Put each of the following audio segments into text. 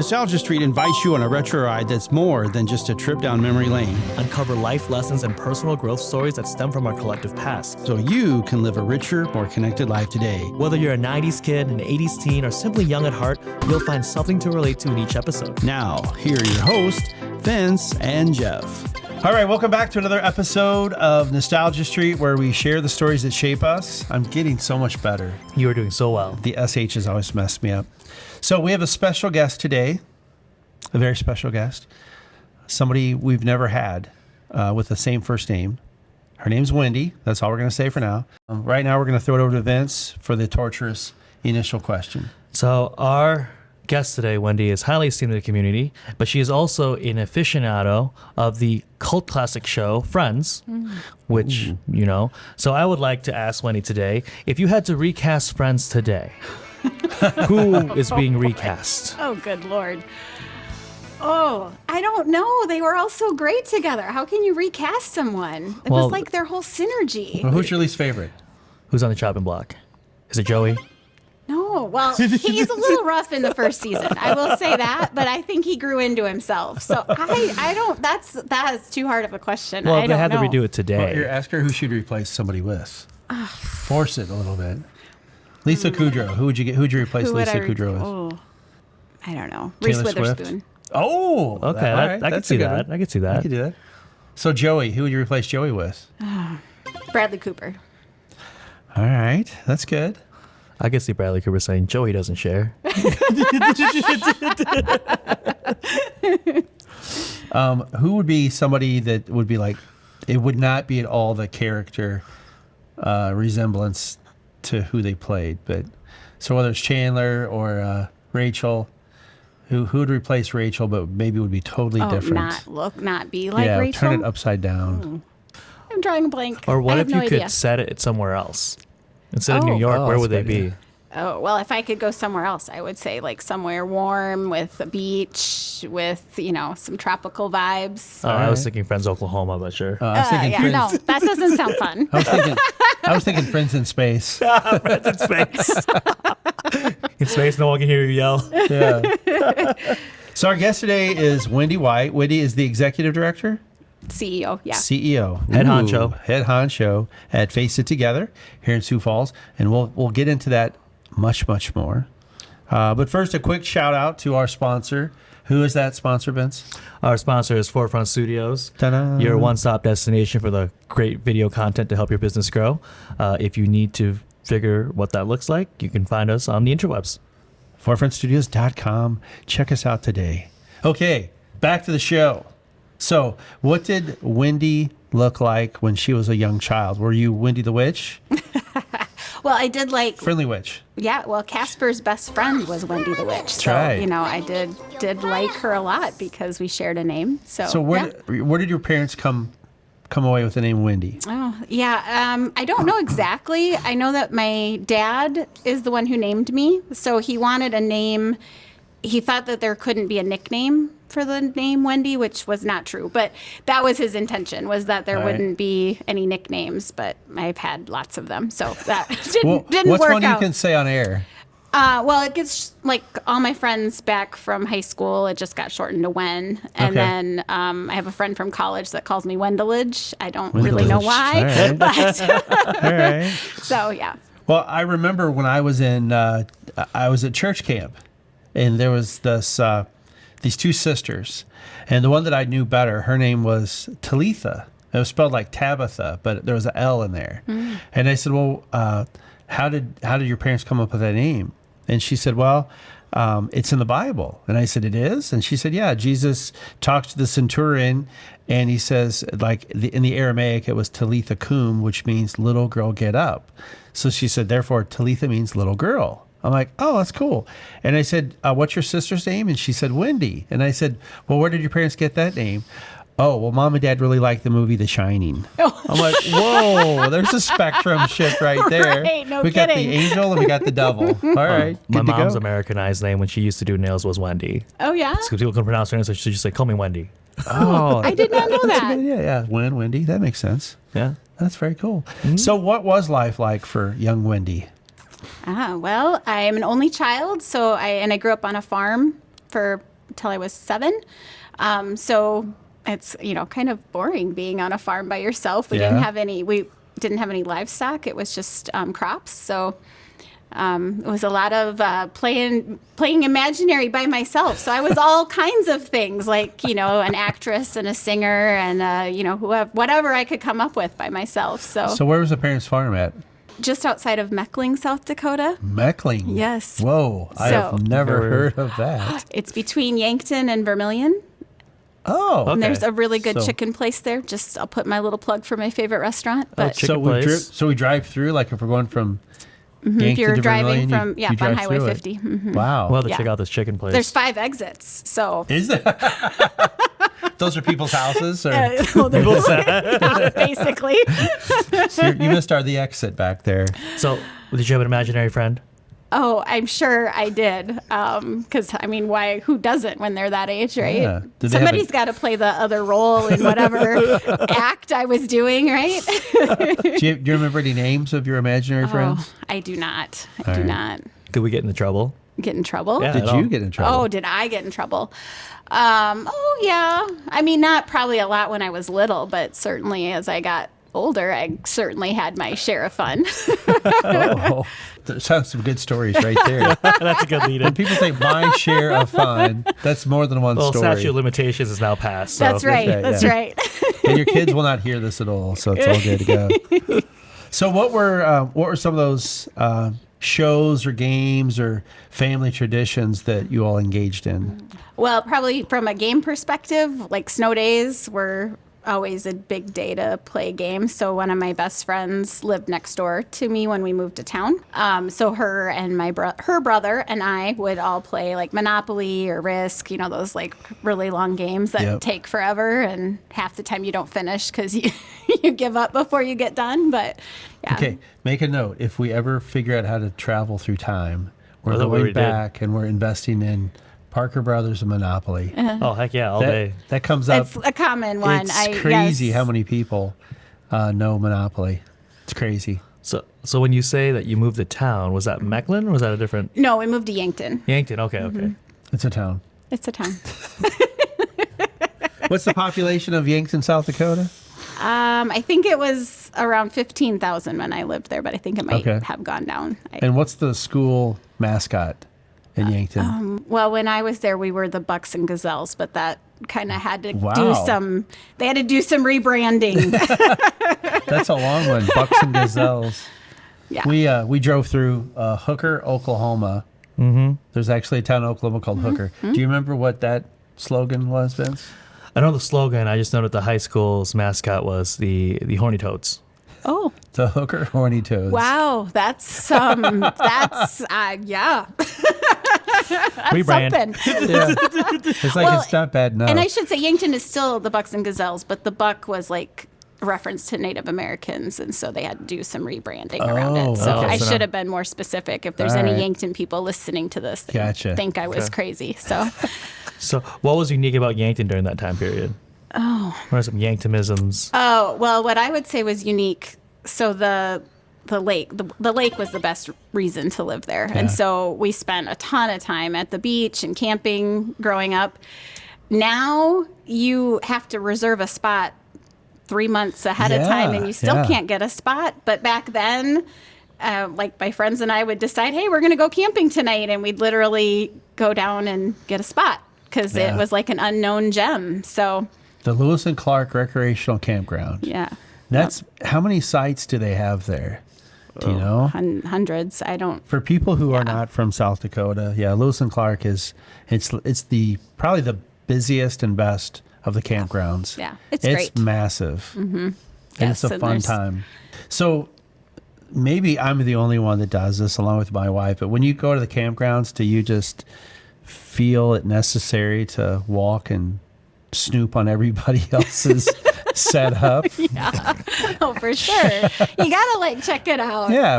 Nostalgia Street invites you on a retro ride that's more than just a trip down memory lane. Uncover life lessons and personal growth stories that stem from our collective past. So you can live a richer, more connected life today. Whether you're a 90s kid, an 80s teen, or simply young at heart, you'll find something to relate to in each episode. Now, here are your hosts, Vince and Jeff. All right, welcome back to another episode of Nostalgia Street, where we share the stories that shape us. I'm getting so much better. You are doing so well. The SH has always messed me up. So we have a special guest today, a very special guest, somebody we've never had with the same first name. Her name's Wendy. That's all we're going to say for now. Right now, we're going to throw it over to Vince for the torturous initial question. So our guest today, Wendy, is highly esteemed in the community, but she is also an aficionado of the cult classic show Friends, which, you know. So I would like to ask Wendy today, if you had to recast Friends today, who is being recast? Oh, good Lord. Oh, I don't know. They were all so great together. How can you recast someone? It was like their whole synergy. Well, who's your least favorite? Who's on the chopping block? Is it Joey? No, well, he's a little rough in the first season. I will say that, but I think he grew into himself. So I don't, that's too hard of a question. Well, I they had don't to know. redo it today. Well, ask her who she'd replace somebody with. Force it a little bit. Lisa Kudrow. Who'd you replace Who would Lisa I Kudrow with? Oh, I don't know. Reese Taylor Swift? Witherspoon. Oh, Okay, all right. I can That's see a good that. one. I can see that. I could do that. So Joey, who would you replace Joey with? Bradley Cooper. All right, that's good. I can see Bradley Cooper saying Joey doesn't share. Who would be somebody that would be like, it would not be at all the character resemblance to who they played, but so whether it's Chandler or Rachel, who would replace Rachel, but maybe would be totally different. Not be like Rachel. Turn it upside down. I'm drawing a blank. Or what I if have you no could idea. set it somewhere else? Instead of New York, Oh, where that's would they a good be? idea. Oh, well, if I could go somewhere else, I would say like somewhere warm with a beach with, some tropical vibes. Oh, I was thinking Friends, Oklahoma, but sure. I was thinking Friends. No, that doesn't sound fun. I was thinking Friends in Space. Friends in space. In space, no one can hear you yell. Yeah. So our guest today is Wendy White. Wendy is the executive director. CEO, yeah. CEO. Head Ooh, honcho. Head honcho at Face It Together here in Sioux Falls. And we'll get into that much, much more. But first, a quick shout out to our sponsor. Who is that sponsor, Vince? Our sponsor is Forefront Studios, Ta-da. your one-stop destination for the great video content to help your business grow. If you need to figure what that looks like, you can find us on the interwebs. forefrontstudios.com. Check us out today. Okay, back to the show. So, what did Wendy look like when she was a young child? Were you Wendy the Witch? Well, I did like, Friendly Witch. yeah, well, Casper's best friend was Wendy the Witch. So, right. I did like her a lot because we shared a name. So where did your parents come away with the name Wendy? Oh, yeah. I don't know exactly. I know that my dad is the one who named me. So he wanted a name. He thought that there couldn't be a nickname for the name Wendy, which was not true. But that was his intention, was that there wouldn't be any nicknames. But I've had lots of them. So that didn't what's work one out. you can say on air? Well, it gets like all my friends back from high school. It just got shortened to Wen. And then I have a friend from college that calls me Wendelage. I don't really know why. All right. But All right. so, yeah. Well, I remember when I was I was at church camp, and there was these two sisters, and the one that I knew better, her name was Talitha. It was spelled like Tabitha, but there was an L in there. And I said, well, how did your parents come up with that name? And she said, well, it's in the Bible. And I said, it is? And she said, yeah, Jesus talks to the centurion, and he says, in the Aramaic, it was Talitha cum, which means little girl, get up. So she said, therefore, Talitha means little girl. I'm like, oh, that's cool. And I said, what's your sister's name? And she said, Wendy. And I said, well, where did your parents get that name? Oh, well, Mom and Dad really liked the movie The Shining. I'm like, whoa, there's a spectrum shift right there. Right, no we got the kidding. angel and we got the devil. All right, My good to mom's go. Americanized name when she used to do nails was Wendy. Oh, yeah? So people couldn't pronounce her name, so she just say, call me Wendy. Oh, I did not know that. Yeah. Wendy, that makes sense. Yeah. That's very cool. So what was life like for young Wendy? Well, I am an only child, I grew up on a farm. for till I was 7. So it's, kind of boring being on a farm by yourself. We didn't have any livestock. It was just crops. So it was a lot of playing imaginary by myself. So I was all kinds of things, like, an actress and a singer and, whatever I could come up with by myself. So where was the parents' farm at? Just outside of Meckling, South Dakota. Meckling? Yes. Whoa, I have never heard of that. It's between Yankton and Vermilion. Oh, okay. And there's a really good chicken place there. I'll put my little plug for my favorite restaurant. But chicken place. So we drive through, like if we're going from Yankton if you're to driving Vermilion, on Highway 50. Wow. We'll have to check out this chicken place. There's 5 exits. So Is there? Those are people's houses? Or? basically. So you missed the exit back there. So did you have an imaginary friend? Oh, I'm sure I did. Because, why? Who doesn't when they're that age, right? Yeah. Somebody's got to play the other role in whatever act I was doing, right? Do you remember any names of your imaginary friends? Oh, I do not. I do not. Did we get into trouble? Get in trouble? Yeah. Did you get in trouble? Oh, did I get in trouble? Yeah. Not probably a lot when I was little, but certainly as I got older, I certainly had my share of fun. Oh, that sounds some good stories right there. That's a good lead-in. When people say my share of fun, that's more than one Well, story. statute of limitations is now passed. So. That's right. That's right. And your kids will not hear this at all, so it's all good to go. So what were some of those shows or games or family traditions that you all engaged in? Well, probably from a game perspective, like snow days were always a big day to play games. So one of my best friends lived next door to me when we moved to town. So her and her brother and I would all play like Monopoly or Risk, those like really long games that take forever, and half the time you don't finish because you give up before you get done. But yeah. Okay, make a note. If we ever figure out how to travel through time, we're going back and we're investing in Parker Brothers and Monopoly. Oh, heck yeah, all day. That comes up. It's a common one. It's crazy how many people know Monopoly. It's crazy. So when you say that you moved to town, was that Mecklen or was that a different? No, we moved to Yankton. Yankton, okay. It's a town. It's a town. What's the population of Yankton, South Dakota? I think it was around 15,000 when I lived there, but I think it might have gone down. And what's the school mascot in Yankton? Well, when I was there, we were the Bucks and Gazelles, but that kind of had to they had to do some rebranding. That's a long one, Bucks and Gazelles. Yeah. We drove through Hooker, Oklahoma. Mm-hmm. There's actually a town in Oklahoma called Hooker. Do you remember what that slogan was, Vince? I know the slogan. I just know that the high school's mascot was the Horny Toads. Oh. The Hooker Horny Toads. Wow. That's yeah. Rebrand. Something. It's like it's not bad enough. And I should say Yankton is still the Bucks and Gazelles, but the buck was like a reference to Native Americans, and so they had to do some rebranding around it. So I should have been more specific. If there's any Yankton people listening to this, they think I was crazy. So what was unique about Yankton during that time period? Oh. What are some Yanktonisms? Oh, well, what I would say was unique. So the lake was the best reason to live there. And so we spent a ton of time at the beach and camping growing up. Now you have to reserve a spot 3 months ahead of time, and you still can't get a spot. But back then, like my friends and I would decide, hey, we're going to go camping tonight. And we'd literally go down and get a spot because it was like an unknown gem. So the Lewis and Clark Recreational Campground. Yeah. That's how many sites do they have there? Do you know? Hundreds. I don't. For people who are not from South Dakota, Lewis and Clark it's the probably the busiest and best of the campgrounds. Yeah, it's great. It's massive. Mm-hmm. And it's a fun time. So maybe I'm the only one that does this along with my wife, but when you go to the campgrounds, do you just feel it necessary to walk and snoop on everybody else's setup? Yeah. Oh, for sure. You gotta like check it out. Yeah.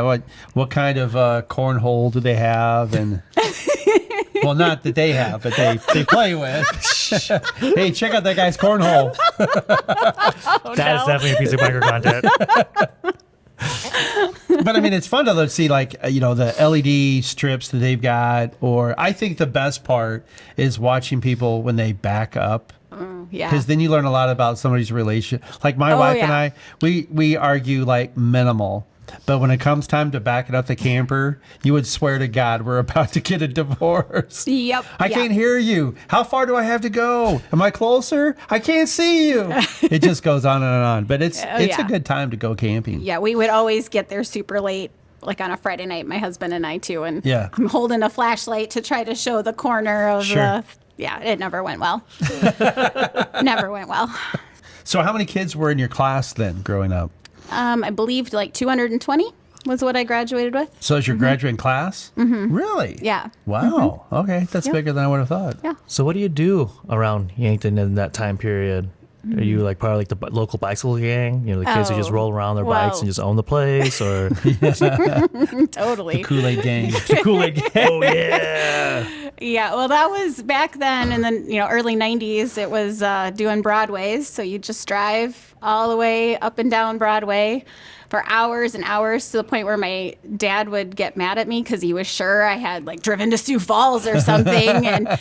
What kind of cornhole do they have? And well, not that they have, but they play with. Hey, check out that guy's cornhole. That is definitely a piece of micro content. But I mean, it's fun to see like, the LED strips that they've got, or I think the best part is watching people when they back up. Yeah. Because then you learn a lot about somebody's relationship. Like my wife and I, we argue like minimal. But when it comes time to backing up the camper, you would swear to God we're about to get a divorce. Yep. I can't hear you. How far do I have to go? Am I closer? I can't see you. It just goes on and on. But it's a good time to go camping. Yeah, we would always get there super late, like on a Friday night, my husband and I too. And I'm holding a flashlight to try to show the corner of the... Yeah, it never went well. Never went well. So how many kids were in your class then growing up? I believed like 220 was what I graduated with. So is your graduating class? Mm-hmm. Really? Yeah. Wow. Mm-hmm. Okay. That's bigger than I would have thought. Yeah. So what do you do around Yankton in that time period? Are you like part of like the local bicycle gang? The kids who just roll around their bikes and just own the place, or Totally. The Kool-Aid gang. the Kool-Aid gang? Oh yeah. Yeah, well, that was back then in the early 90s. It was doing Broadways, so you just drive all the way up and down Broadway for hours and hours, to the point where my dad would get mad at me because he was sure I had like driven to Sioux Falls or something. And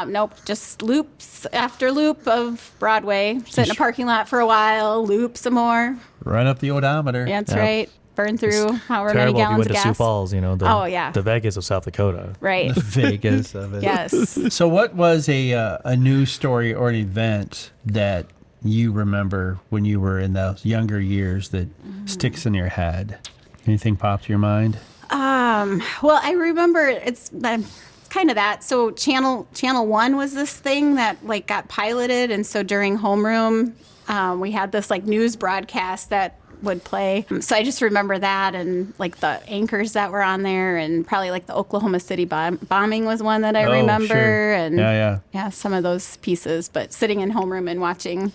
nope, just loops after loop of Broadway. Sit in a parking lot for a while, loop some more. Run up the odometer. That's right. Burn through however many Terrible if you gallons went of to gas. Sioux Falls, the Vegas of South Dakota. Right. The Vegas of it. Yes. So what was a news story or an event that you remember when you were in those younger years that sticks in your head? Anything pop to your mind? Well, I remember it's kind of that. So Channel 1 was this thing that like got piloted, and so during homeroom, we had this like news broadcast that would play. So I just remember that, and like the anchors that were on there, and probably like the Oklahoma City bombing was one that I remember. Sure. And yeah, some of those pieces. But sitting in homeroom and watching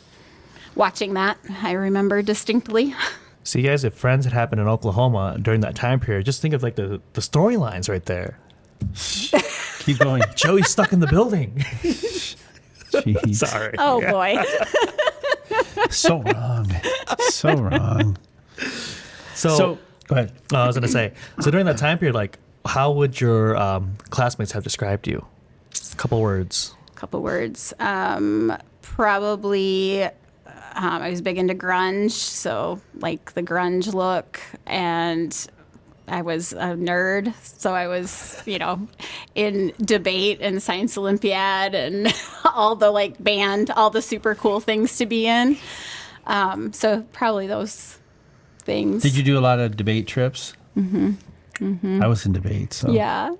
that, I remember distinctly. So you guys, if Friends had happened in Oklahoma during that time period, just think of like the storylines right there. Keep going. Joey's stuck in the building. Jeez. Sorry. Oh boy. So wrong. So wrong. So go ahead. I was going to say, so during that time period, like, how would your classmates have described you? A couple words. Probably, I was big into grunge, so like the grunge look, and I was a nerd, so I was, in debate and science Olympiad and all the like band, all the super cool things to be in. So probably those things. Did you do a lot of debate trips? Mm-hmm. I was in debate, so Yeah.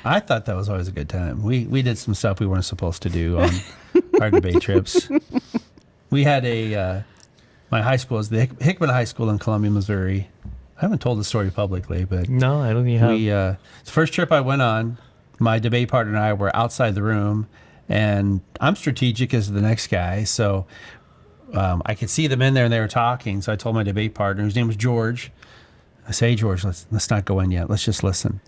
I thought that was always a good time. We did some stuff we weren't supposed to do on our debate trips. We had my high school is the Hickman High School in Columbia, Missouri. I haven't told the story publicly, but No, I don't think you have. The first trip I went on, my debate partner and I were outside the room, and I'm strategic as the next guy, so I could see them in there and they were talking. So I told my debate partner, whose name was George, I say, hey, George, let's not go in yet. Let's just listen.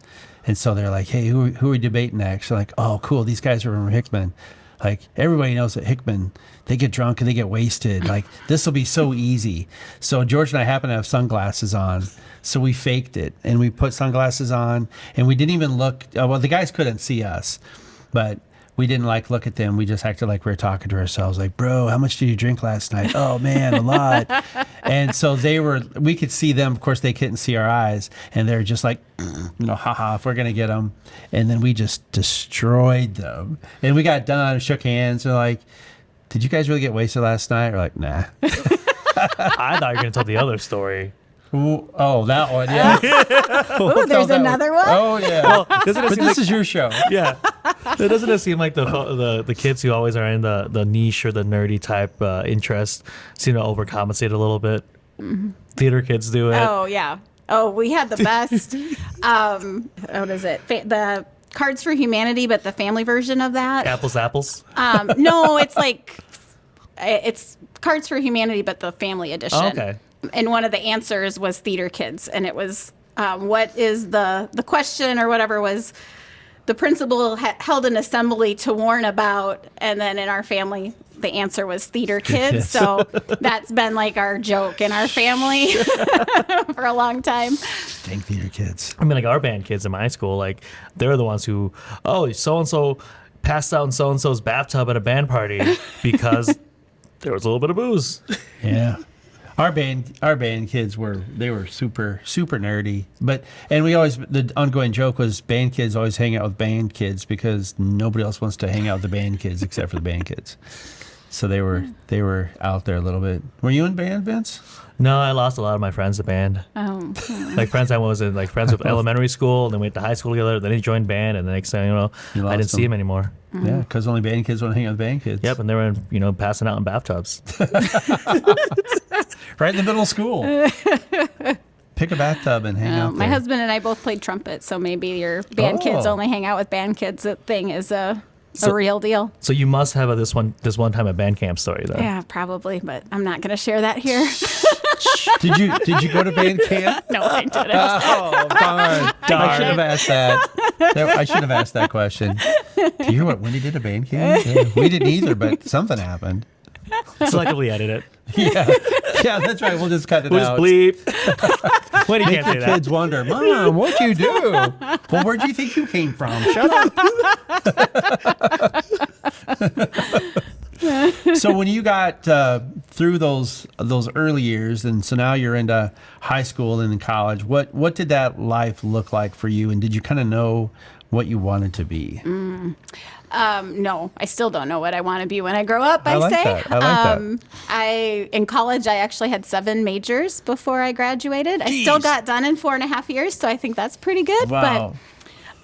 And so they're like, hey, who are we debating next? They're like, oh, cool. These guys are from Hickman. Like, everybody knows that Hickman, they get drunk and they get wasted. Like, this will be so easy. So George and I happen to have sunglasses on. So we faked it, and we put sunglasses on, and we didn't even look. Well, the guys couldn't see us, but we didn't look at them. We just acted like we were talking to ourselves. Like, bro, how much did you drink last night? Oh man, a lot. And so we could see them. Of course, they couldn't see our eyes, and they're just like, haha, if we're gonna get them. And then we just destroyed them. And we got done and shook hands. And like, did you guys really get wasted last night? We're like, nah. I thought you were going to tell the other story. Ooh, oh, that one, yeah. Ooh, there's another one? Oh, yeah. Well, But this is your show. Yeah. Doesn't it seem like the kids who always are in the niche or the nerdy type interest seem to overcompensate a little bit? Mm-hmm. Theater kids do it. Oh, yeah. Oh, we had the best. What is it? The Cards for Humanity, but the family version of that. Apples. No, it's Cards for Humanity, but the family edition. Oh, okay. And one of the answers was theater kids, and it was what is the question or whatever was the principal held an assembly to warn about, and then in our family, the answer was theater kids. So that's been like our joke in our family for a long time. Dang theater kids. I mean, like our band kids in my school, like they're the ones who, so-and-so passed out in so-and-so's bathtub at a band party because there was a little bit of booze. Yeah. Our band kids were super nerdy, and the ongoing joke was band kids always hang out with band kids because nobody else wants to hang out with the band kids except for the band kids. So they were out there a little bit. Were you in band, Vince? No, I lost a lot of my friends to band. Oh. Like friends I was in, like friends with elementary school, and then we went to high school together. Then he joined band, and the next thing I didn't see him anymore. Yeah, because only band kids want to hang out with band kids. Yep, and they were passing out in bathtubs. Right in the middle of school. Pick a bathtub and hang out My there. husband and I both played trumpet, so maybe your band kids only hang out with band kids thing is a real deal. So you must have this one time at band camp story, though. Yeah, probably, but I'm not going to share that here. Did you go to band camp? No, I didn't. Oh, darn. I should have asked that. I should have asked that question. Do you hear what Wendy did at band camp? Yeah, we didn't either, but something happened. Selectively edit it. Yeah, that's right. We'll just cut it We'll out. just bleep. Wait, you Make can't say your that. kids wonder, Mom, what'd you do? Well, where'd you think you came from? Shut up. So when you got through those early years, and so now you're into high school and in college, what did that life look like for you? And did you kind of know what you wanted to be? No, I still don't know what I want to be when I grow up, I like say. that. I like that. In college, I actually had 7 majors before I graduated. I still got done in 4.5 years, so I think that's pretty good. Wow.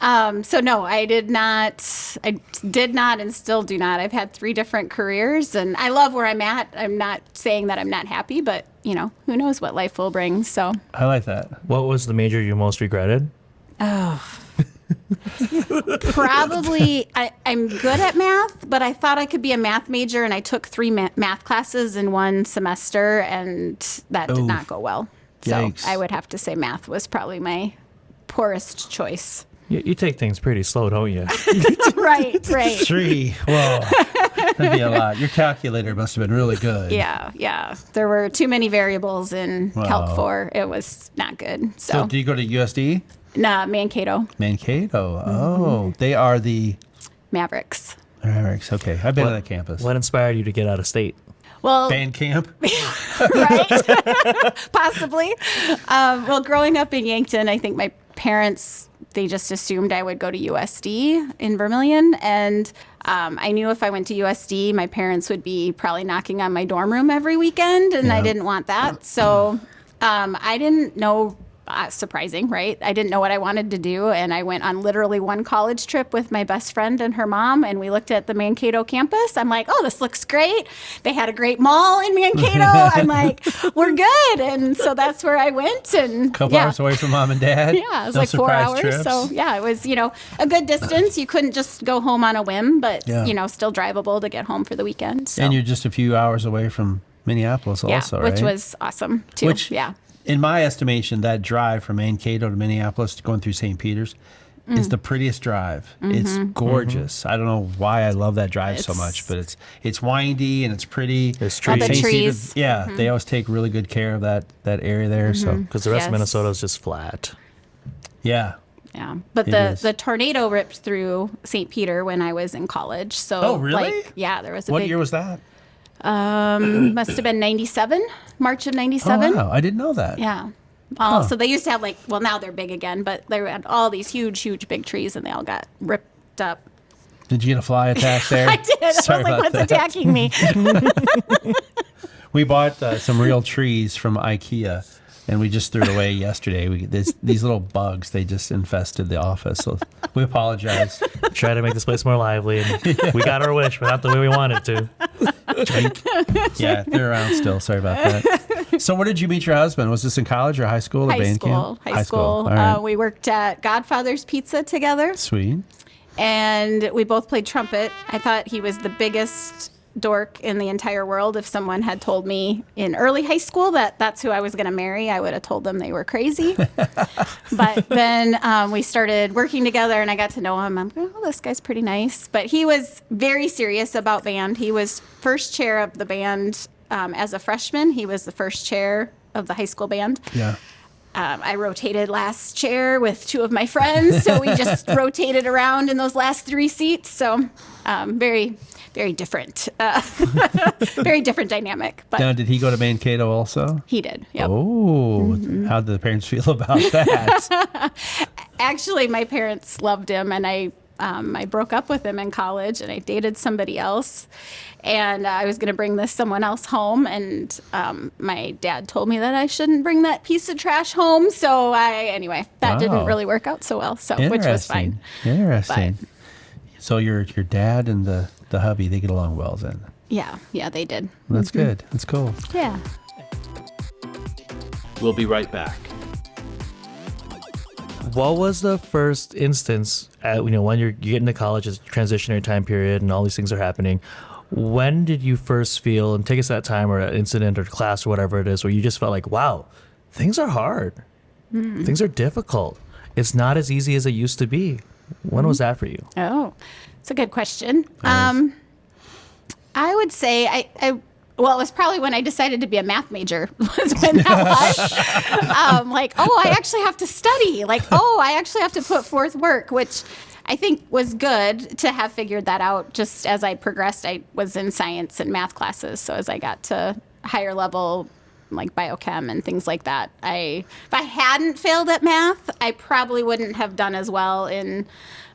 But so no, I did not and still do not. I've had 3 different careers, and I love where I'm at. I'm not saying that I'm not happy, but who knows what life will bring. So I like that. What was the major you most regretted? probably I'm good at math, but I thought I could be a math major, and I took 3 math classes in one semester, and that did not go well. Yikes. So I would have to say math was probably my poorest choice. You take things pretty slow, don't you? Right. 3. Whoa. That'd be a lot. Your calculator must have been really good. Yeah. There were too many variables in Calc 4. It was not good. So So, do you go to USD? nah, Mankato, Mankato. Oh, they are the Mavericks. Mavericks. Okay, I've been to that campus. What inspired you to get out of state? Well, Band camp? right? Possibly. Well, growing up in Yankton, I think my parents, they just assumed I would go to USD in Vermilion. And I knew if I went to USD, my parents would be probably knocking on my dorm room every weekend, and I didn't want that. So I didn't know. Surprising, right? I didn't know what I wanted to do, and I went on literally one college trip with my best friend and her mom, and we looked at the Mankato campus. I'm like, oh, this looks great. They had a great mall in Mankato. I'm like, we're good. And so that's where I went. And Couple hours away from mom and dad? Yeah, it was No like 4 surprise hours. trips? So yeah, it was, a good distance. You couldn't just go home on a whim, but, still drivable to get home for the weekend. So. And you're just a few hours away from Minneapolis also, right? Which was awesome too. In my estimation, that drive from Mankato to Minneapolis, going through St. Peter's, is the prettiest drive. It's gorgeous. I don't know why I love that drive so much, but it's windy and it's pretty. There's All trees. the St. trees. Peter's, they always take really good care of that area there. So Because the rest of Yes. Minnesota is just flat. yeah. Yeah, but It the is. the tornado ripped through St. Peter when I was in college. So Oh, really? there was a What big. year was that? Must have been 97, March of 97. Oh, wow. I didn't know that. Yeah. So they used to have now they're big again, but they had all these huge big trees, and they all got ripped up. Did you get a fly attack there? I did. Sorry I was like, about what's that. attacking me? We bought some real trees from IKEA, and we just threw it away yesterday. These little bugs, they just infested the office. So we apologize. Try to make this place more lively, and we got our wish, but not the way we wanted to. Yeah, they're around still. Sorry about that. So where did you meet your husband? Was this in college or high school or High band school. camp? High school. All right. We worked at Godfather's Pizza together, Sweet. and we both played trumpet. I thought he was the biggest dork in the entire world. If someone had told me in early high school that that's who I was going to marry, I would have told them they were crazy. But then we started working together and I got to know him. I'm going, oh, this guy's pretty nice. But he was very serious about band. He was first chair of the band as a freshman. He was the first chair of the high school band. Yeah. I rotated last chair with 2 of my friends, so we just rotated around in those last 3 seats. So very, very different, very different dynamic. But Now, did he go to Mankato also? he did. Yep. Oh, how did the parents feel about that? Actually, my parents loved him, and I broke up with him in college, and I dated somebody else. And I was going to bring this someone else home, and my dad told me that I shouldn't bring that piece of trash home. So anyway, that didn't really work out so well. So which was fine. Interesting. So your dad and the hubby, they get along well then. Yeah, they did. That's good. That's cool. Yeah. We'll be right back. What was the first instance when you get into college, it's a transitionary time period and all these things are happening? When did you first feel, and take us that time or an incident or class or whatever it is, where you just felt like, wow, things are hard. Things are difficult. It's not as easy as it used to be. When was that for you? Oh, it's a good question. I would say well, it was probably when I decided to be a math major was when that was. Like, oh, I actually have to study. Like, oh, I actually have to put forth work, which I think was good to have figured that out. Just as I progressed, I was in science and math classes. So as I got to higher level, like biochem and things like that, if I hadn't failed at math, I probably wouldn't have done as well in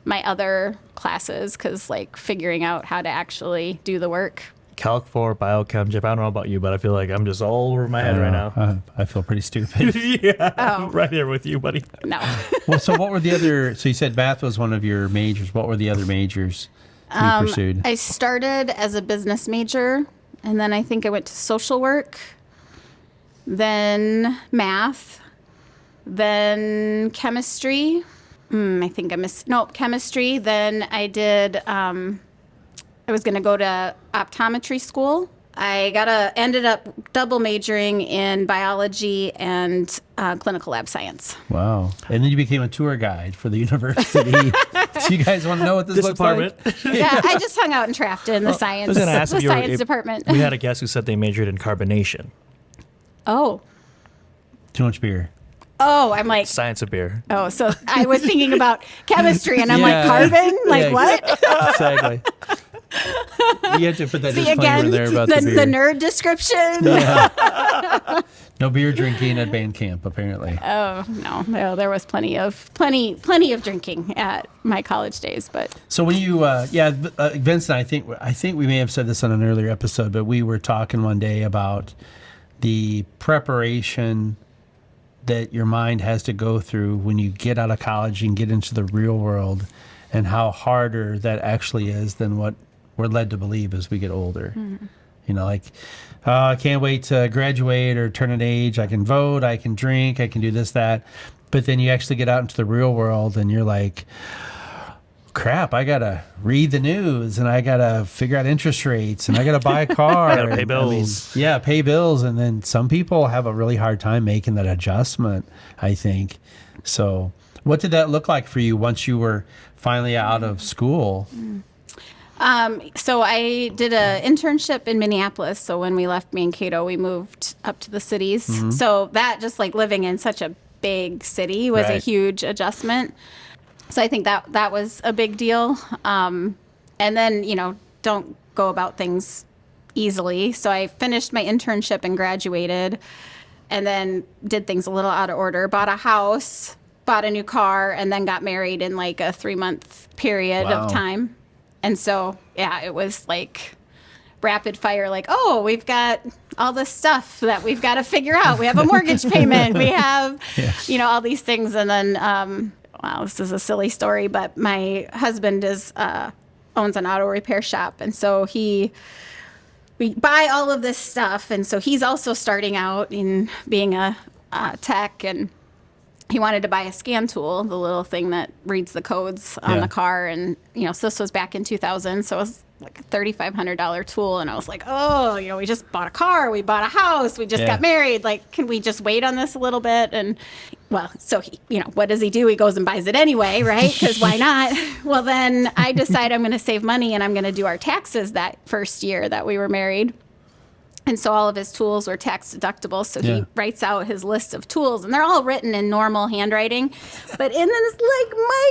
my other classes, because like figuring out how to actually do the work. Calc 4, biochem, Jeff, I don't know about you, but I feel like I'm just all over my head right now. I feel pretty stupid. Yeah, I'm right there with you, buddy. No. Well, so what were the other? So you said math was one of your majors. What were the other majors you pursued? I started as a business major, and then I think I went to social work, then math, then chemistry. I think I missed, chemistry. Then I did, I was going to go to optometry school. I ended up double majoring in biology and clinical lab science. Wow. And then you became a tour guide for the university. So you guys want to know what this looks department. like? Yeah, I just hung out in Trafton, the I was gonna ask if you were- science if- department. We had a guest who said they majored in carbonation, Oh, Too much beer. I'm like, science of beer. oh, so I was thinking about chemistry, and I'm Yeah. like, carbon? Like, Yeah, what? Exactly. You had to put that See, disclaimer again, there about the the beer. nerd description. No beer drinking at band camp, apparently. Oh, no, there was plenty of drinking at my college days, but So when you, Vince and I think we may have said this on an earlier episode, but we were talking one day about the preparation that your mind has to go through when you get out of college and get into the real world, and how harder that actually is than what we're led to believe as we get older. You know, like, I can't wait to graduate or turn an age. I can vote, I can drink, I can do this, that. But then you actually get out into the real world and you're like, crap, I got to read the news and I got to figure out interest rates and I got to buy a car. Gotta pay and, bills. pay bills. And then some people have a really hard time making that adjustment, I think. So what did that look like for you once you were finally out of school? so I did an internship in Minneapolis. So when we left Mankato, we moved up to the cities. So that, just like living in such a big city, was a Right. huge adjustment. So I think that was a big deal. And then, don't go about things easily. So I finished my internship and graduated, and then did things a little out of order. Bought a house, bought a new car, and then got married in like a 3-month period Wow. of time. And so, yeah, it was like rapid fire, like, oh, we've got all this stuff that we've got to figure out. We have a mortgage payment. We have, all these things. And then, wow, this is a silly story, but my husband owns an auto repair shop. And so we buy all of this stuff. And so he's also starting out in being a tech, and he wanted to buy a scan tool, the little thing that reads the codes on Yeah. the car. And, so this was back in 2000. So it was like a $3,500 tool. And I was like, oh, we just bought a car, we bought a house, we just got married. Like, can we just wait on this a little bit? And well, so he, what does he do? He goes and buys it anyway, right? Because why not? Well, then I decide I'm going to save money and I'm going to do our taxes that first year that we were married. And so all of his tools were tax deductible. So he writes out his list of tools, and they're all written in normal handwriting. But in this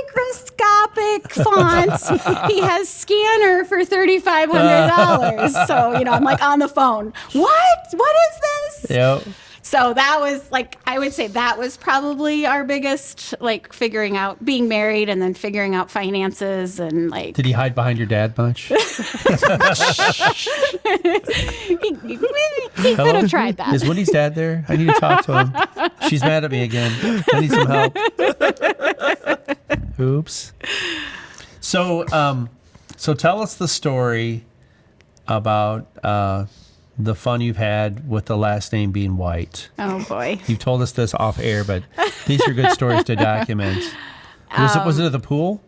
microscopic font, he has scanner for $3,500. So, I'm like on the phone. What is this? Yep. So that was I would say that was probably our biggest, figuring out being married and then figuring out finances and Did he hide behind your dad much? He could have tried that. Is Wendy's dad there? I need to talk to him. She's mad at me again. I need some help. Oops. So tell us the story about the fun you've had with the last name being White. Oh boy. You've told us this off air, but these are good stories to document. Was it at the pool?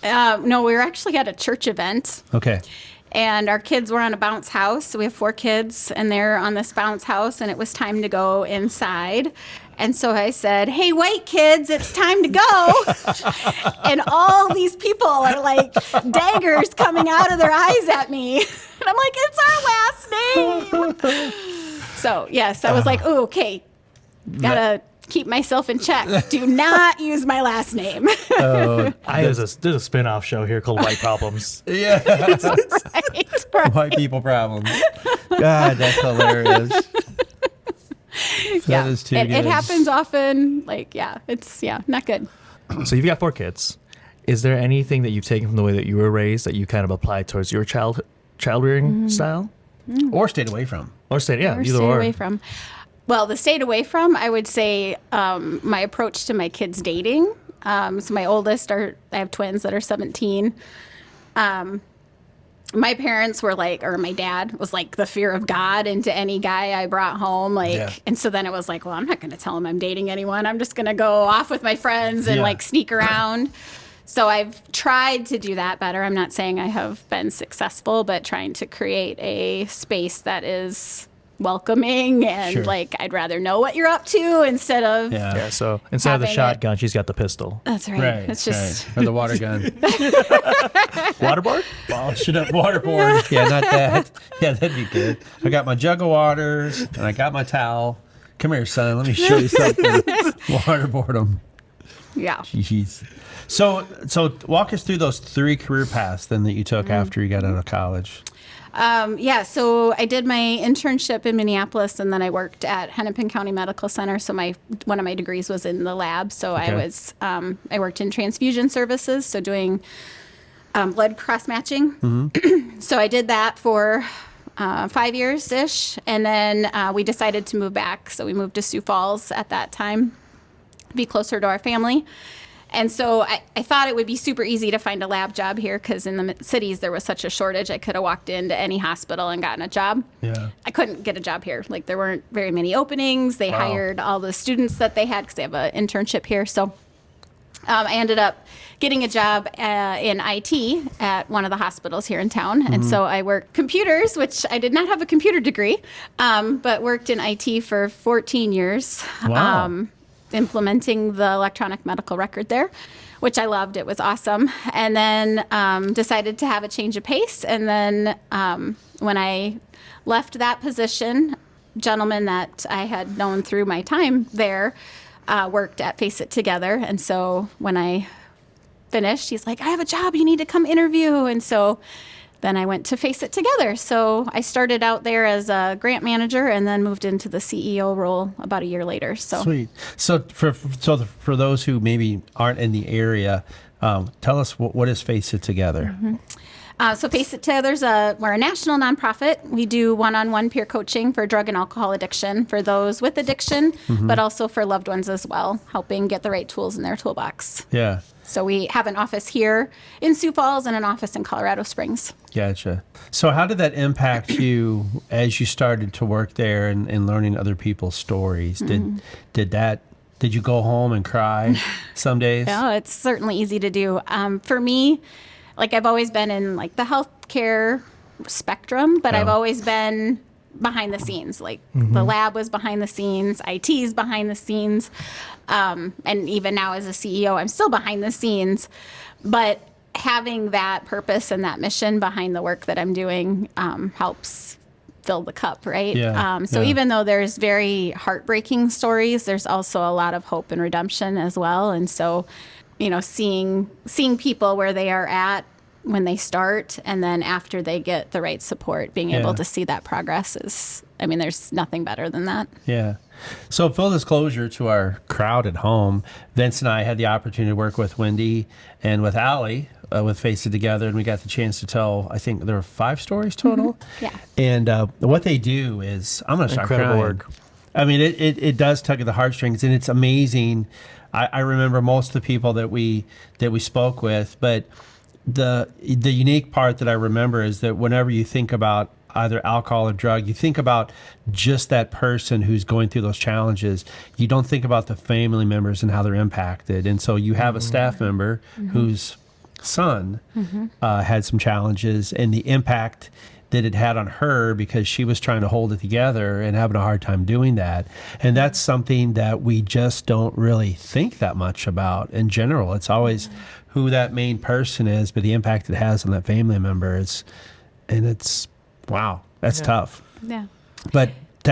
No, we were actually at a church event. Okay. And our kids were on a bounce house. So we have 4 kids, and they're on this bounce house, and it was time to go inside. And so I said, hey, White kids, it's time to go. And all these people are like daggers coming out of their eyes at me. And I'm like, it's our last name. So, yes, I was like, oh, okay, gotta keep myself in check. Do not use my last name. There's a spin-off show here called White Problems. Yeah. Right. White people problems. God, that's hilarious. That is too good. It happens often. It's not good. So you've got 4 kids. Is there anything that you've taken from the way that you were raised that you kind of applied towards your child rearing style? Or stayed away from. Or stayed away from. Well, the stayed away from, I would say my approach to my kids dating. So my oldest I have twins that are 17. My parents were or my dad was the fear of God into any guy I brought home. And so then it was well, I'm not going to tell him I'm dating anyone. I'm just going to go off with my friends and sneak around. So I've tried to do that better. I'm not saying I have been successful, but trying to create a space that is welcoming and I'd rather know what you're up to instead of so instead of the shotgun, she's got the pistol. That's right. It's just or the water gun. Waterboard? Oh, should have waterboard. Yeah, not that. Yeah, that'd be good. I got my jug of waters and I got my towel. Come here, son. Let me show you something. Waterboard them. Yeah. Jeez. So walk us through those 3 career paths then that you took after you got out of college. So I did my internship in Minneapolis, and then I worked at Hennepin County Medical Center. So one of my degrees was in the lab. So I worked in transfusion services, so doing blood cross matching. Mm-hmm. So I did that for 5 years ish, and then we decided to move back. So we moved to Sioux Falls at that time, be closer to our family. And so I thought it would be super easy to find a lab job here because in the cities there was such a shortage. I could have walked into any hospital and gotten a job. Yeah. I couldn't get a job here. There weren't very many openings. They hired all the students that they had because they have an internship here. So I ended up getting a job in IT at one of the hospitals here in town. Mm-hmm. And so I worked computers, which I did not have a computer degree, but worked in IT for 14 years. Wow. Implementing the electronic medical record there, which I loved. It was awesome. And then decided to have a change of pace. And then when I left that position, gentleman that I had known through my time there worked at Face It Together. And so when I finished, he's like, I have a job. You need to come interview. And so then I went to Face It Together. So I started out there as a grant manager and then moved into the CEO role about a year later. So sweet. So for those who maybe aren't in the area, tell us what is Face It Together. Mm-hmm. So Face It Together we're a national nonprofit. We do one-on-one peer coaching for drug and alcohol addiction for those with addiction, but also for loved ones as well, helping get the right tools in their toolbox. Yeah. So we have an office here in Sioux Falls and an office in Colorado Springs. Gotcha. So how did that impact you as you started to work there and learning other people's stories? Did you go home and cry some days? No, it's certainly easy to do. For me, I've always been in the healthcare spectrum, but I've Yeah. always been behind the scenes. Like the lab was behind the scenes, IT's behind the scenes. And even now as a CEO, I'm still behind the scenes. But having that purpose and that mission behind the work that I'm doing helps fill the cup, right? Yeah, So yeah. even though there's very heartbreaking stories, there's also a lot of hope and redemption as well. And so, seeing people where they are at when they start, and then after they get the right support, being able Yeah. to see that progress there's nothing better than that. Yeah. So full disclosure to our crowd at home, Vince and I had the opportunity to work with Wendy and with Allie with Face It Together, and we got the chance to tell, I think there were 5 stories total. Yeah. And what they do is, I'm going to start Incredible crying. work. I mean, it does tug at the heartstrings, and it's amazing. I remember most of the people that we spoke with, but the unique part that I remember is that whenever you think about either alcohol or drug, you think about just that person who's going through those challenges. You don't think about the family members and how they're impacted. And so you have a staff member whose son had some challenges, and the impact that it had on her because she was trying to hold it together and having a hard time doing that. And that's something that we just don't really think that much about in general. It's always who that main person is, but the impact it has on that family member is, and it's, wow, that's tough. Yeah. But to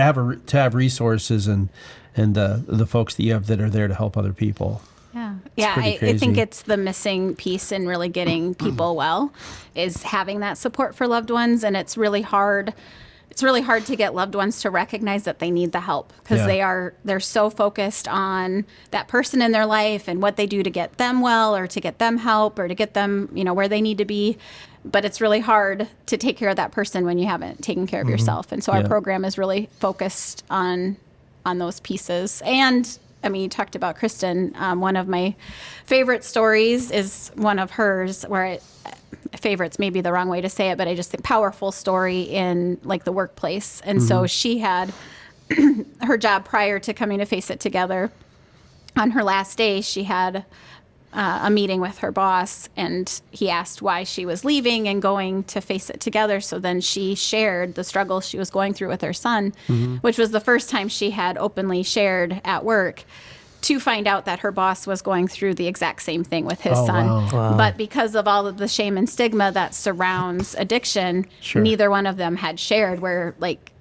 have resources and the folks that you have that are there to help other people. Yeah, pretty I think crazy. it's the missing piece in really getting people well is having that support for loved ones. And it's really hard. It's really hard to get loved ones to recognize that they need the help because Yeah. they're so focused on that person in their life and what they do to get them well or to get them help or to get them, where they need to be. But it's really hard to take care of that person when you haven't taken care of yourself. And so our Yeah. program is really focused on those pieces. And I mean, you talked about Kristen. One of my favorite stories is one of hers where favorite's maybe the wrong way to say it, but I just think powerful story in like the workplace. And so she had her job prior to coming to Face It Together. On her last day, she had a meeting with her boss, and he asked why she was leaving and going to Face It Together. So then she shared the struggle she was going through with her son, which was the first time she had openly shared at work, to find out that her boss was going through the exact same thing with his Oh, son. wow. But because of all of the shame and stigma that surrounds addiction, Sure. neither one of them had shared, where like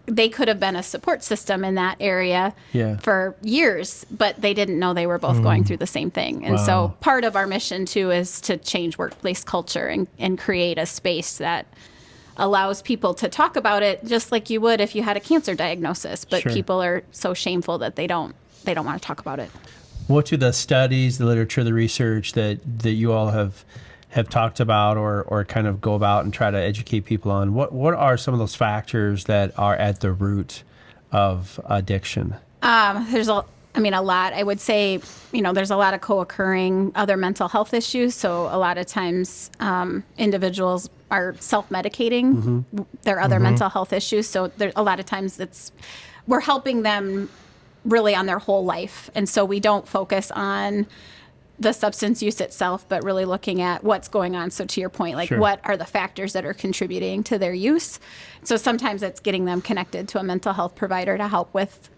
they could have been a support system in that area Yeah. for years, but they didn't know they were both going through the same thing. And Wow. so part of our mission too is to change workplace culture and create a space that allows people to talk about it just like you would if you had a cancer diagnosis, but Sure. people are so shameful that they don't want to talk about it. What do the studies, the literature, the research that you all have talked about or kind of go about and try to educate people on? What are some of those factors that are at the root of addiction? There's a lot. I would say, there's a lot of co-occurring other mental health issues. So a lot of times individuals are self-medicating their other mental health issues. So there's a lot of times we're helping them really on their whole life. And so we don't focus on the substance use itself, but really looking at what's going on. So to your point, like Sure. what are the factors that are contributing to their use? So sometimes it's getting them connected to a mental health provider to help with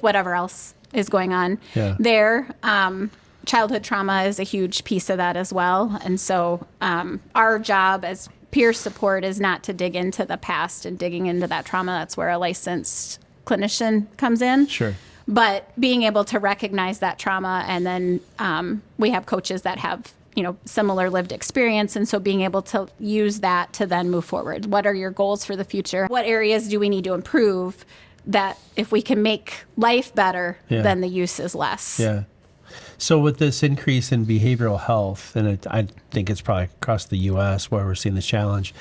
whatever else is going on Yeah. there. Childhood trauma is a huge piece of that as well. And so our job as peer support is not to dig into the past and digging into that trauma. That's where a licensed clinician comes in. Sure. But being able to recognize that trauma, and then we have coaches that have similar lived experience, and so being able to use that to then move forward. What are your goals for the future? What areas do we need to improve? That if we can make life better, Yeah. then the use is less. Yeah. So with this increase in behavioral health, and I think it's probably across the U.S. where we're seeing this challenge,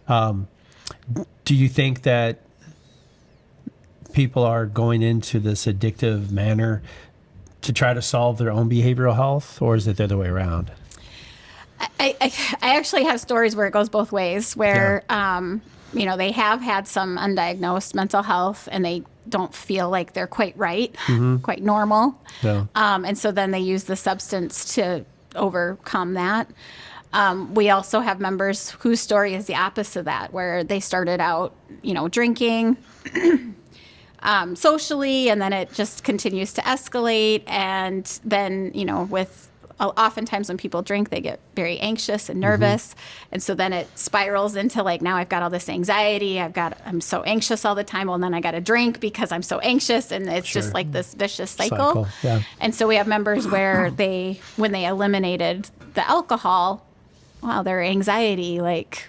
do you think that people are going into this addictive manner to try to solve their own behavioral health, or is it the other way around? I actually have stories where it goes both ways, where they have had some undiagnosed mental health and they don't feel like they're quite right, quite normal. Yeah. And so then they use the substance to overcome that. We also have members whose story is the opposite of that, where they started out, drinking socially, and then it just continues to escalate. And then, with oftentimes when people drink, they get very anxious and nervous. And so then it spirals into like, now I've got all this anxiety. I'm so anxious all the time. Well, and then I got to drink because I'm so anxious. And it's just like this vicious cycle. Yeah. And so we have members where when they eliminated the alcohol, wow, their anxiety like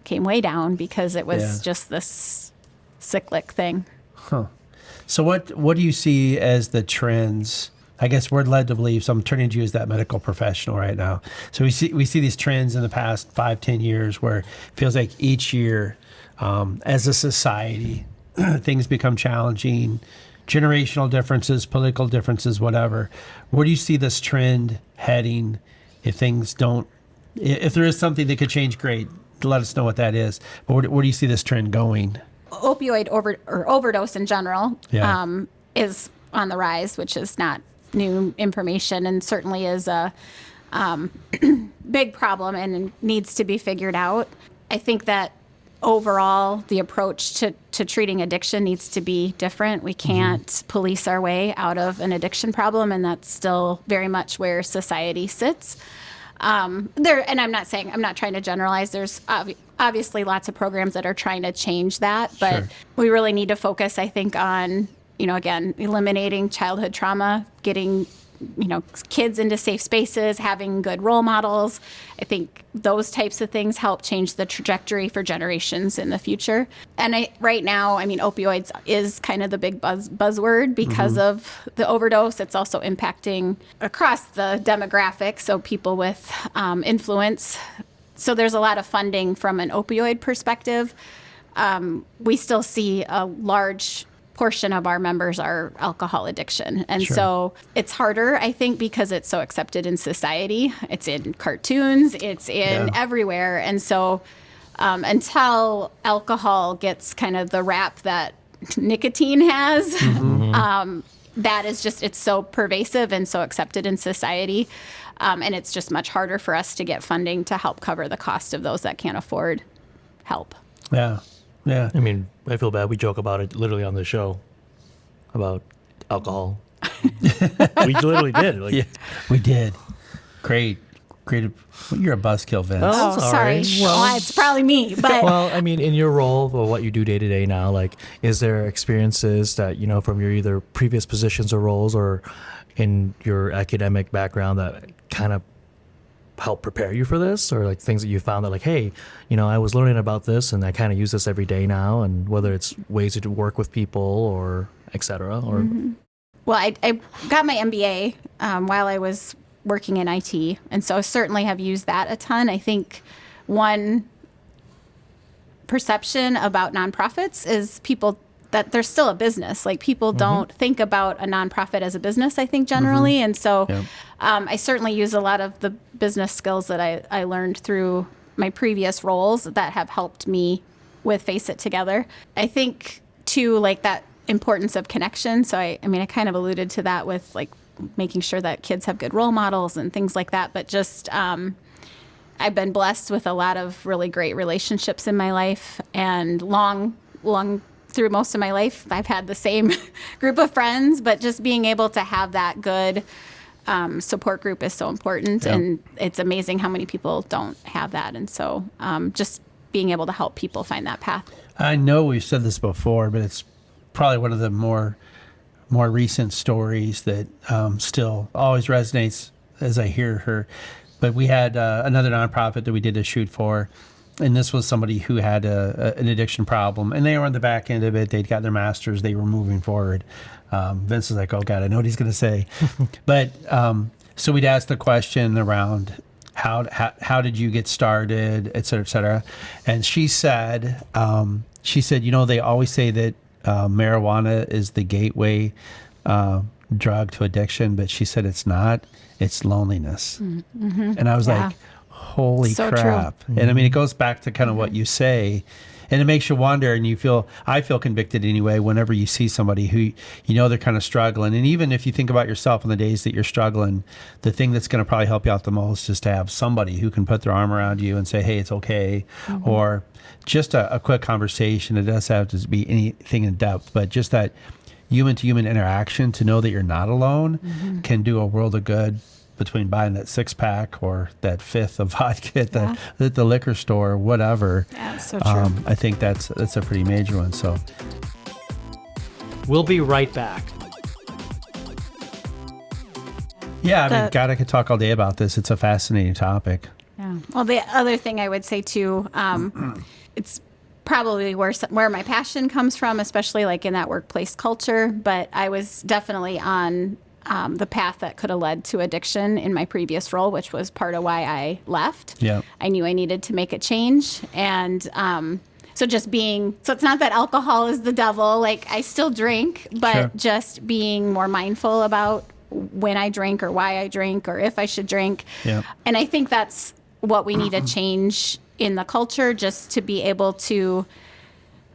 came way down because it was just this cyclic thing. Huh. So what do you see as the trends? I guess we're led to believe, so I'm turning to you as that medical professional right now. So we see these trends in the past 5-10 years where it feels like each year, as a society, things become challenging, generational differences, political differences, whatever. Where do you see this trend heading if there is something that could change, great, let us know what that is. But where do you see this trend going? Opioid overdose in general Yeah. is on the rise, which is not new information and certainly is a big problem and needs to be figured out. I think that overall the approach to treating addiction needs to be different. We can't police our way out of an addiction problem, and that's still very much where society sits. And I'm not trying to generalize. There's obviously lots of programs that are trying to change that, but Sure. we really need to focus, I think, on, again, eliminating childhood trauma, getting, kids into safe spaces, having good role models. I think those types of things help change the trajectory for generations in the future. And right now, opioids is kind of the big buzzword because of the overdose. It's also impacting across the demographic, so people with influence. So there's a lot of funding from an opioid perspective. We still see a large portion of our members are alcohol addiction. And so it's harder, I think, because it's so accepted in society. It's in cartoons, it's in everywhere. And so until alcohol gets kind of the rap that nicotine has, that is just, it's so pervasive and so accepted in society. And it's just much harder for us to get funding to help cover the cost of those that can't afford help. Yeah. Yeah. I feel bad. We joke about it literally on the show about alcohol. We literally did. Yeah, we did. Great. You're a buzzkill, Vince. Oh, sorry. Well, it's probably me, but Well, in your role or what you do day to day now, like, is there experiences that, from your either previous positions or roles or in your academic background that kind of help prepare you for this, or like things that you found that like, hey, I was learning about this and I kind of use this every day now, and whether it's ways to work with people or et cetera, or Well, I got my MBA while I was working in IT, and so I certainly have used that a ton. I think one perception about nonprofits is that they're still a business. Like, people don't think about a nonprofit as a business, I think, generally. And so I certainly use a lot of the business skills that I learned through my previous roles that have helped me with Face It Together. I think, too, like that importance of connection. So I kind of alluded to that with like making sure that kids have good role models and things like that. But just I've been blessed with a lot of really great relationships in my life, and long through most of my life, I've had the same group of friends, but just being able to have that good support group is so important. Yeah. And it's amazing how many people don't have that. And so just being able to help people find that path. I know we've said this before, but it's probably one of the more recent stories that still always resonates as I hear her. But we had another nonprofit that we did a shoot for, and this was somebody who had an addiction problem, and they were on the back end of it. They'd got their master's. They were moving forward. Vince is like, oh, God, I know what he's going to say. But so we'd ask the question around how did you get started, et cetera, et cetera. And she said, they always say that marijuana is the gateway drug to addiction, but she said it's not. It's loneliness. And I was like, holy So crap. true. And it goes back to kind of what you say, And it makes you wonder, and I feel convicted anyway, whenever you see somebody who, they're kind of struggling. And even if you think about yourself on the days that you're struggling, the thing that's going to probably help you out the most is to have somebody who can put their arm around you and say, hey, it's okay. Or just a quick conversation. It doesn't have to be anything in depth, but just that human to human interaction to know that you're not alone can do a world of good, between buying that 6-pack or that fifth of vodka at the liquor store or whatever. Yeah, that's so true. I think that's a pretty major one. So we'll be right back. Yeah, God, I could talk all day about this. It's a fascinating topic. Yeah. Well, the other thing I would say too, it's probably where my passion comes from, especially like in that workplace culture. But I was definitely on the path that could have led to addiction in my previous role, which was part of why I left. Yeah. I knew I needed to make a change. And so it's not that alcohol is the devil. Like, I still drink, but just being more mindful about when I drink or why I drink or if I should drink. Yeah. And I think that's what we need to change in the culture, just to be able to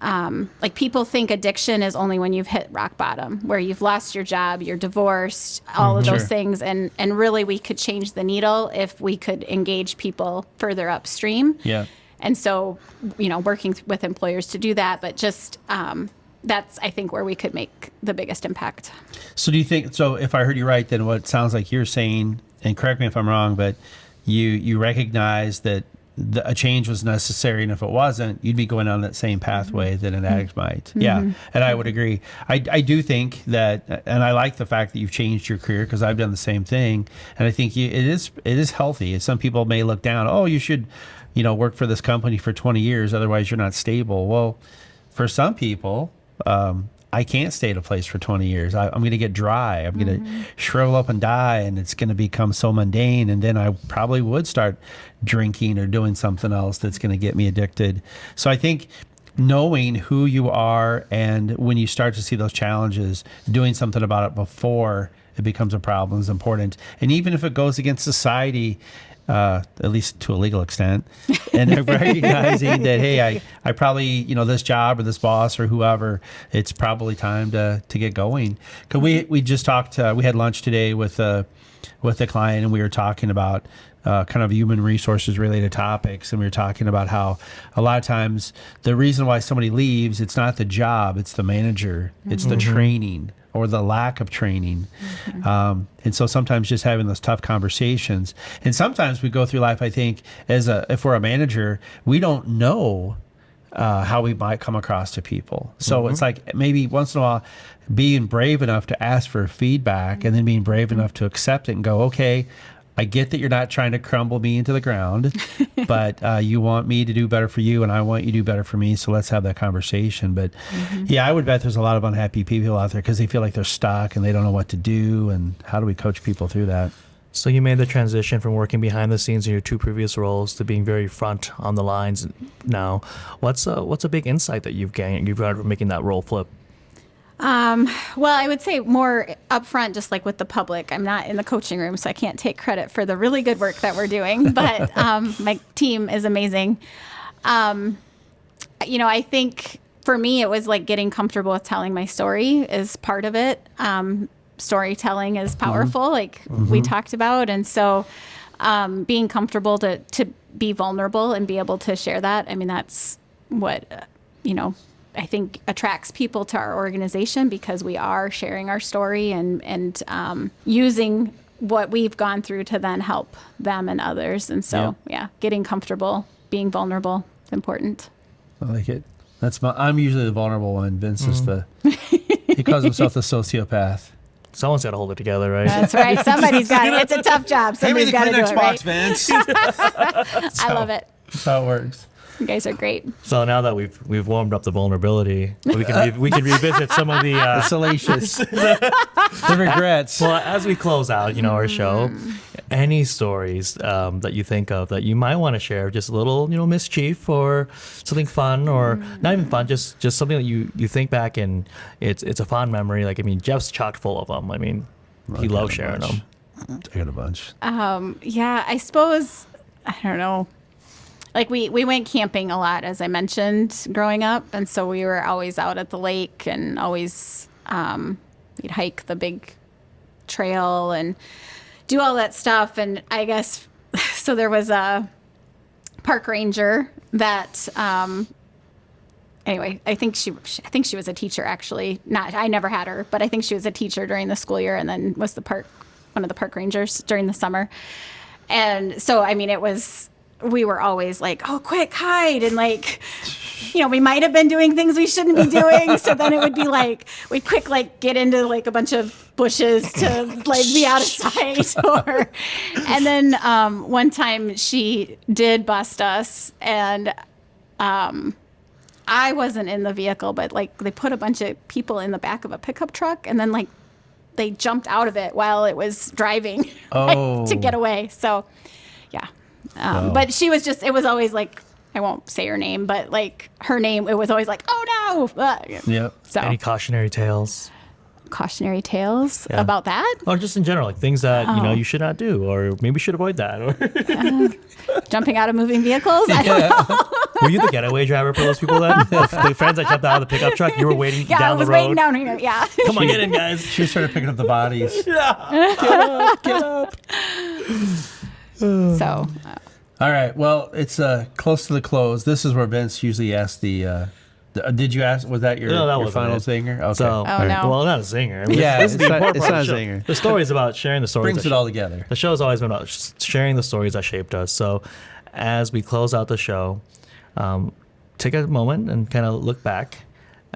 like, people think addiction is only when you've hit rock bottom, where you've lost your job, you're divorced, all of those things. And really, we could change the needle if we could engage people further upstream. Yeah. And so, working with employers to do that, but just that's, I think, where we could make the biggest impact. So do you think, if I heard you right, then what it sounds like you're saying, and correct me if I'm wrong, but you recognize that a change was necessary, and if it wasn't, you'd be going on that same pathway that an addict might. Yeah, and I would agree. I do think that, and I like the fact that you've changed your career, because I've done the same thing, and I think it is healthy. Some people may look down, oh, you should, work for this company for 20 years, otherwise you're not stable. Well, for some people, I can't stay at a place for 20 years. I'm going to get dry. I'm going to shrivel up and die, and it's going to become so mundane. And then I probably would start drinking or doing something else that's going to get me addicted. So I think knowing who you are, and when you start to see those challenges, doing something about it before it becomes a problem is important. And even if it goes against society, at least to a legal extent, and recognizing that, hey, I probably, this job or this boss or whoever, it's probably time to get going. Because we just talked, we had lunch today with a client, and we were talking about kind of human resources related topics, and we were talking about how a lot of times the reason why somebody leaves, it's not the job, it's the manager, it's the training or the lack of training. And so sometimes just having those tough conversations, and sometimes we go through life, I think, if we're a manager, we don't know how we might come across to people. So it's like maybe once in a while being brave enough to ask for feedback, and then being brave enough to accept it and go, okay, I get that you're not trying to crumble me into the ground, but you want me to do better for you, and I want you to do better for me. So let's have that conversation. But yeah, I would bet there's a lot of unhappy people out there because they feel like they're stuck and they don't know what to do. And how do we coach people through that? So you made the transition from working behind the scenes in your two previous roles to being very front on the lines now. What's a big insight that you've got from making that role flip? Well, I would say more upfront, just like with the public. I'm not in the coaching room, so I can't take credit for the really good work that we're doing, but my team is amazing. I think for me, it was like getting comfortable with telling my story is part of it. Storytelling is powerful, like we talked about. And so being comfortable to be vulnerable and be able to share that, I mean, that's what, I think attracts people to our organization, because we are sharing our story and using what we've gone through to then help them and others. And so, getting comfortable, being vulnerable is important. I like it. I'm usually the vulnerable one. Vince is he calls himself the sociopath. Someone's got to hold it together, right? That's right. Somebody's got it. It's a tough job. Somebody's got to do it, right? Vince. I love it. That's how it works. You guys are great. So now that we've warmed up the vulnerability, we can revisit some of the salacious, the regrets. Well, as we close out, our show, any stories that you think of that you might want to share, just a little, mischief or something fun, or not even fun, just something that you think back and it's a fond memory. Like, I mean, Jeff's chock full of them. I mean, he loves sharing them. I got a bunch. Yeah, I suppose, I don't know. like we went camping a lot, as I mentioned, growing up. And so we were always out at the lake and always we'd hike the big trail and do all that stuff. And I guess, so there was a park ranger that, anyway, I think she was a teacher, actually. I never had her, but I think she was a teacher during the school year and then was one of the park rangers during the summer. And so, I mean, we were always like, oh, quick, hide. And like, we might have been doing things we shouldn't be doing. So then it would be like, we'd quick, like, get into like a bunch of bushes to like be out of sight. And then one time she did bust us, and I wasn't in the vehicle, but like they put a bunch of people in the back of a pickup truck, and then like they jumped out of it while it was driving to get away. So, yeah. But she was it was always like, I won't say her name, but like her name, it was always like, oh no. Yep. So Any cautionary tales? Cautionary tales about that? Or just in general, like things that, you should not do, or maybe should avoid that. Or Jumping out of moving vehicles? I don't know. Were you the getaway driver for those people then? The friends that jumped out of the pickup truck, you were waiting Yeah, I down the was road? waiting down here. Yeah. Come on, get in, guys. She started picking up the bodies. Get up. So, All right. Well, it's close to the close. This is where Vince usually asks did you ask? Was that your, No, that your wasn't final it. zinger? Okay. So, Oh, no. well, not a zinger. I mean, Yeah, this is it's the not- important it's part not of the a show. zinger. The story is about sharing the stories. Brings it all together. The show has always been about sharing the stories that shaped us. So, as we close out the show, take a moment and kind of look back.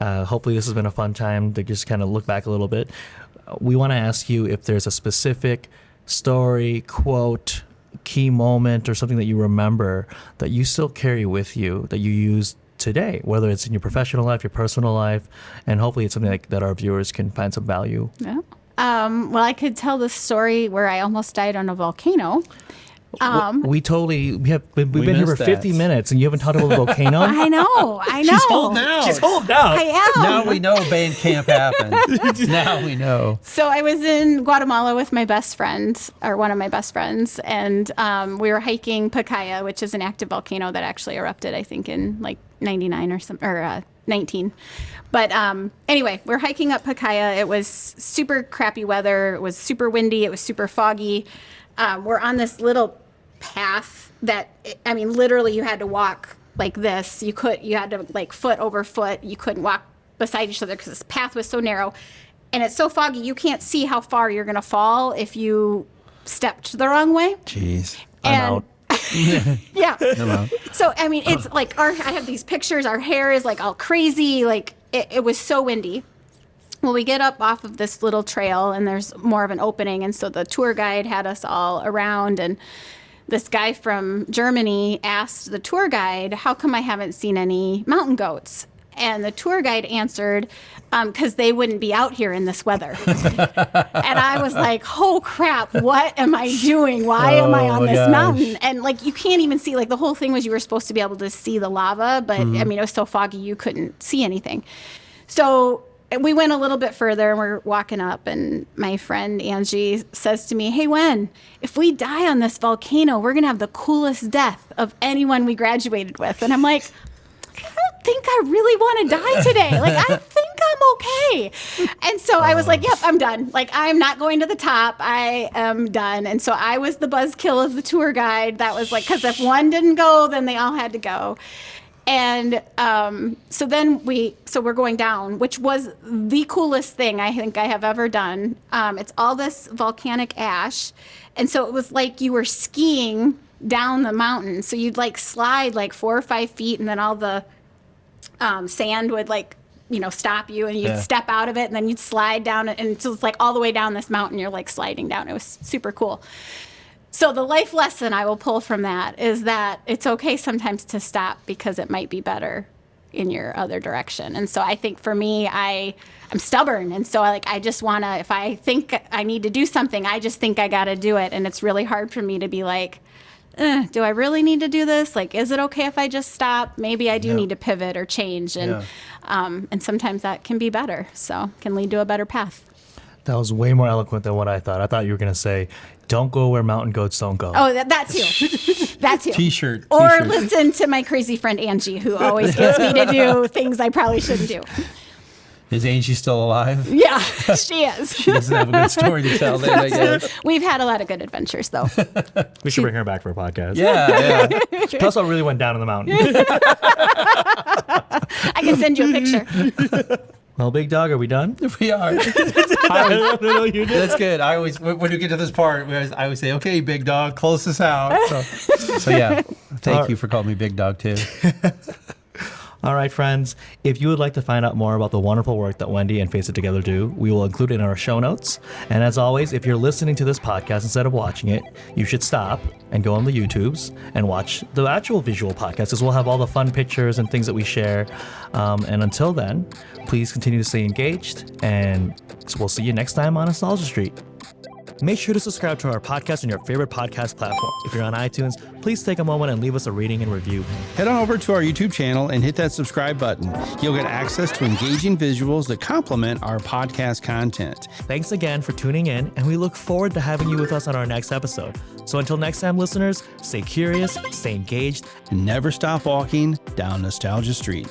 Hopefully, this has been a fun time to just kind of look back a little bit. We want to ask you if there's a specific story, quote, key moment, or something that you remember that you still carry with you that you use today, whether it's in your professional life, your personal life, and hopefully it's something that our viewers can find some value. yeah. Well, I could tell the story where I almost died on a volcano. We've been here for missed that. 50 minutes and you haven't talked about the volcano. I know. She's holding out. She's holding out. I am. Now we know band camp happened. Now we know. So I was in Guatemala with my best friend, or one of my best friends, and we were hiking Pacaya, which is an active volcano that actually erupted, I think, in like 99 or 19. But anyway, we're hiking up Pacaya. It was super crappy weather. It was super windy. It was super foggy. We're on this little path that, I mean, literally you had to walk like this. You had to like foot over foot. You couldn't walk beside each other because this path was so narrow. And it's so foggy, you can't see how far you're going to fall if you stepped the wrong way. Jeez. I'm out. Yeah. I'm out. So, I mean, it's like I have these pictures. Our hair is like all crazy. Like it was so windy. Well, we get up off of this little trail and there's more of an opening. And so the tour guide had us all around, and this guy from Germany asked the tour guide, how come I haven't seen any mountain goats? And the tour guide answered, because they wouldn't be out here in this weather. And I was like, oh crap, what am I doing? Why am I on this gosh. mountain? And like, you can't even see, like the whole thing was you were supposed to be able to see the lava, but I mean, it was so foggy you couldn't see anything. So we went a little bit further and we're walking up, and my friend Angie says to me, hey, Wen, if we die on this volcano, we're going to have the coolest death of anyone we graduated with. And I'm like, I don't think I really want to die today. Like, I think I'm okay. And so I was like, yep, I'm done. Like, I'm not going to the top. I am done. And so I was the buzzkill of the tour guide. That was like, because if one didn't go, then they all had to go. And so we're going down, which was the coolest thing I think I have ever done. It's all this volcanic ash. And so it was like you were skiing down the mountain. So you'd like slide like 4 or 5 feet, and then all the sand would like, stop you, and you'd step out of it, and then you'd slide down, and so it's like all the way down this mountain, you're like sliding down. It was super cool. So the life lesson I will pull from that is that it's okay sometimes to stop, because it might be better in your other direction. And so I think for me, I'm stubborn. And so I just want to, if I think I need to do something, I just think I got to do it. And it's really hard for me to be like, do I really need to do this? Like, is it okay if I just stop? Maybe I do need to pivot or change. And sometimes that can be better. So can lead to a better path. That was way more eloquent than what I thought. I thought you were going to say, Don't go where mountain goats don't go. Oh, that too. That too. T-shirt. Or T-shirt. listen to my crazy friend Angie, who always gets me to do things I probably shouldn't do. Is Angie still alive? Yeah, she is. She doesn't have a good story to tell then, I guess. We've had a lot of good adventures, though. We should bring her back for a podcast. Yeah. Tell us what really went down in the mountain. I can send you a picture. Well, big dog, are we done? We are. No, you did. That's good. I always, when we get to this part, I always say, okay, big dog, close us out. So yeah, thank you for calling me big dog too. All right, friends. If you would like to find out more about the wonderful work that Wendy and Face It Together do, we will include it in our show notes. And as always, if you're listening to this podcast instead of watching it, you should stop and go on the YouTubes and watch the actual visual podcast, because we'll have all the fun pictures and things that we share. And until then, please continue to stay engaged, and we'll see you next time on Nostalgia Street. Make sure to subscribe to our podcast on your favorite podcast platform. If you're on iTunes, please take a moment and leave us a rating and review. Head on over to our YouTube channel and hit that subscribe button. You'll get access to engaging visuals that complement our podcast content. Thanks again for tuning in, and we look forward to having you with us on our next episode. So until next time, listeners, stay curious, stay engaged, And never stop walking down Nostalgia Street.